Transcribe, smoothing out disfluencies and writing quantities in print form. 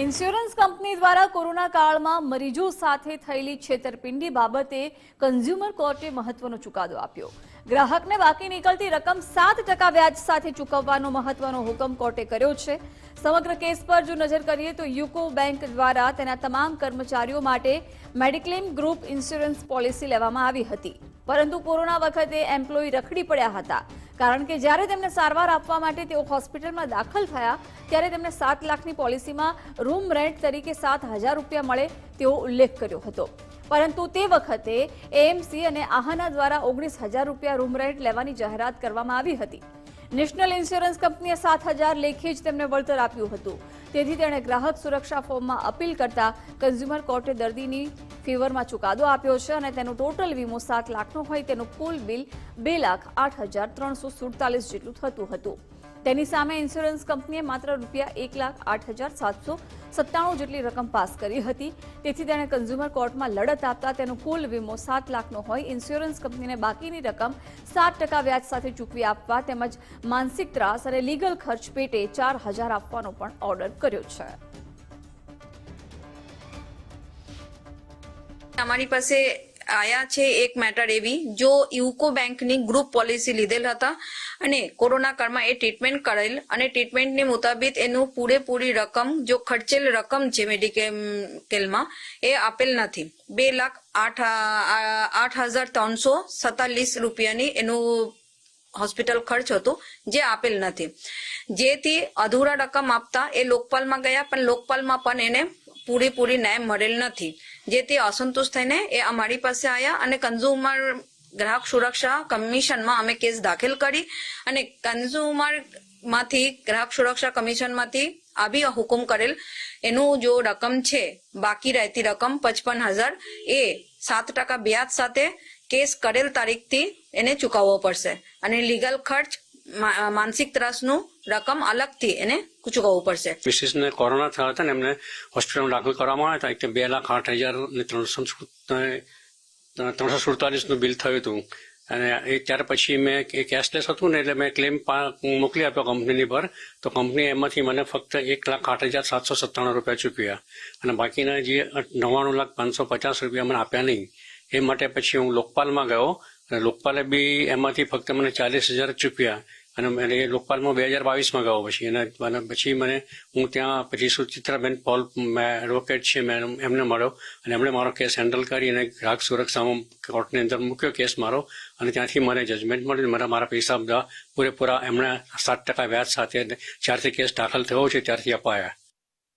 Insurance company દ્વારા corona કાળમાં મરીજો સાથે થયેલી છેતરપિંડી બાબતે કન્ઝ્યુમર કોર્ટે મહત્વનો ચુકાદો આપ્યો। ગ્રાહકને બાકી નીકળતી રકમ 7% વ્યાજ સાથે ચૂકવવાનો મહત્વનો હુકમ કોર્ટે કર્યો છે। સમગ્ર કેસ પર જો નજર કરીએ તો યુકો બેંક દ્વારા તેના તમામ કર્મચારીઓ માટે મેડિક્લેમ ગ્રુપ ઇન્સ્યોરન્સ પોલિસી લેવામાં આવી હતી, પરંતુ કોરોના વખતે એમ્પ્લોયી રખડી પડ્યા હતા, કારણ કે જ્યારે તેમને સારવાર આપવા માટે તેઓ હોસ્પિટલમાં દાખલ થયા ત્યારે તેમને 7 લાખની પોલિસીમાં રૂમ રેન્ટ તરીકે 7,000 રૂપિયા મળે તેવો ઉલ્લેખ કર્યો હતો, પરંતુ તે વખતે એએમસી અને આહાના દ્વારા 19,000 રૂપિયા રૂમ રેન્ટ લેવાની જાહેરાત કરવામાં આવી હતી। નેશનલ ઇન્સ્યોરન્સ કંપનીએ 7,000 લેખે જ તેમને વળતર આપ્યું હતું, તેથી તેણે ગ્રાહક સુરક્ષા ફોર્મમાં અપીલ કરતા કન્ઝ્યુમર કોર્ટે દર્દીની ફેવરમાં ચુકાદો આપ્યો છે અને તેનો ટોટલ વીમો 7 લાખનો હોય તેનું કુલ બિલ 2,08,347 જેટલું થતું હતું। તેની સામે ઇન્સ્યોરન્સ કંપનીએ માત્ર રૂપિયા 1,08,797 જેટલી રકમ પાસ કરી હતી, તેથી તેણે કન્ઝ્યુમર કોર્ટમાં લડત આપતા તેનો કુલ વીમો 7 લાખનો હોય ઇન્સ્યોરન્સ કંપનીને બાકીની રકમ 7% વ્યાજ સાથે ચૂકવી આપવા તેમજ માનસિક ત્રાસ અને લીગલ ખર્ચ પેટે 4,000 આપવાનો પણ ઓર્ડર કર્યો છે। અમારી પાસે આયા છે એક મેટર એવી જો યુકો બેંકની ગ્રુપ પોલિસી લીધેલ હતા અને કોરોના કાળમાં એ ટ્રીટમેન્ટ કરેલ અને ટ્રીટમેન્ટની મુતાબિક એનું પૂરેપૂરી રકમ જો ખર્ચેલ રકમ છે મેડિકેલમાં એ આપેલ નથી। 2,08,347 રૂપિયાની એનું હોસ્પિટલ ખર્ચ હતું જે આપેલ નથી, જેથી અધૂરા રકમ આપતા એ લોકપાલમાં ગયા, પણ લોકપાલમાં પણ એને પૂરેપૂરી ન્યાય મળેલ નથી, જેથી અસંતુષ્ટ થઈને એ અમારી પાસે આવ્યા અને કન્ઝ્યુમર ગ્રાહક સુરક્ષા કમિશનમાં અમે કેસ દાખલ કરી અને કન્ઝ્યુમરમાંથી ગ્રાહક સુરક્ષા કમિશનમાંથી આ બી હુકમ કરેલ એનું જો રકમ છે બાકી રહેતી રકમ 55,000 એ 7% વ્યાજ સાથે કેસ કરેલ તારીખથી એને ચૂકવવો પડશે અને લીગલ ખર્ચ માનસિક ત્રાસનું રકમ અલગથી એને ચૂકવવું પડશે। મિસિસને કોરોના થયા હતા ને એમને હોસ્પિટલમાં દાખલ કરવામાં આવ્યા હતા, 2,08,347 બિલ થયું હતું અને એ ત્યાર પછી મેં કેશલેસ હતું ને એટલે મેં ક્લેમ મોકલી આપ્યો કંપનીની પર, તો કંપની એમાંથી મને ફક્ત 1,08,797 રૂપિયા ચૂકવ્યા અને બાકીના જે 99,550 રૂપિયા મને આપ્યા નહીં। એ માટે પછી હું લોકપાલમાં ગયો અને લોકપાલે બી એમાંથી ફક્ત મને 40,000 ચૂકવ્યા અને એ લોકપાલમાં 2022માં ગયો પછી અને પછી હું ત્યાં પછી સુચિત્રાબેન પોલ એડવોકેટ છે મેં એમને મળ્યો અને એમણે મારો કેસ હેન્ડલ કરી અને ગ્રાહક સુરક્ષામાં કોર્ટની અંદર મૂક્યો કેસ મારો અને ત્યાંથી મને જજમેન્ટ મળ્યું। મારા પૈસા બધા પૂરેપૂરા એમણે 7% વ્યાજ સાથે જ્યારથી કેસ દાખલ થયો છે ત્યારથી અપાયા।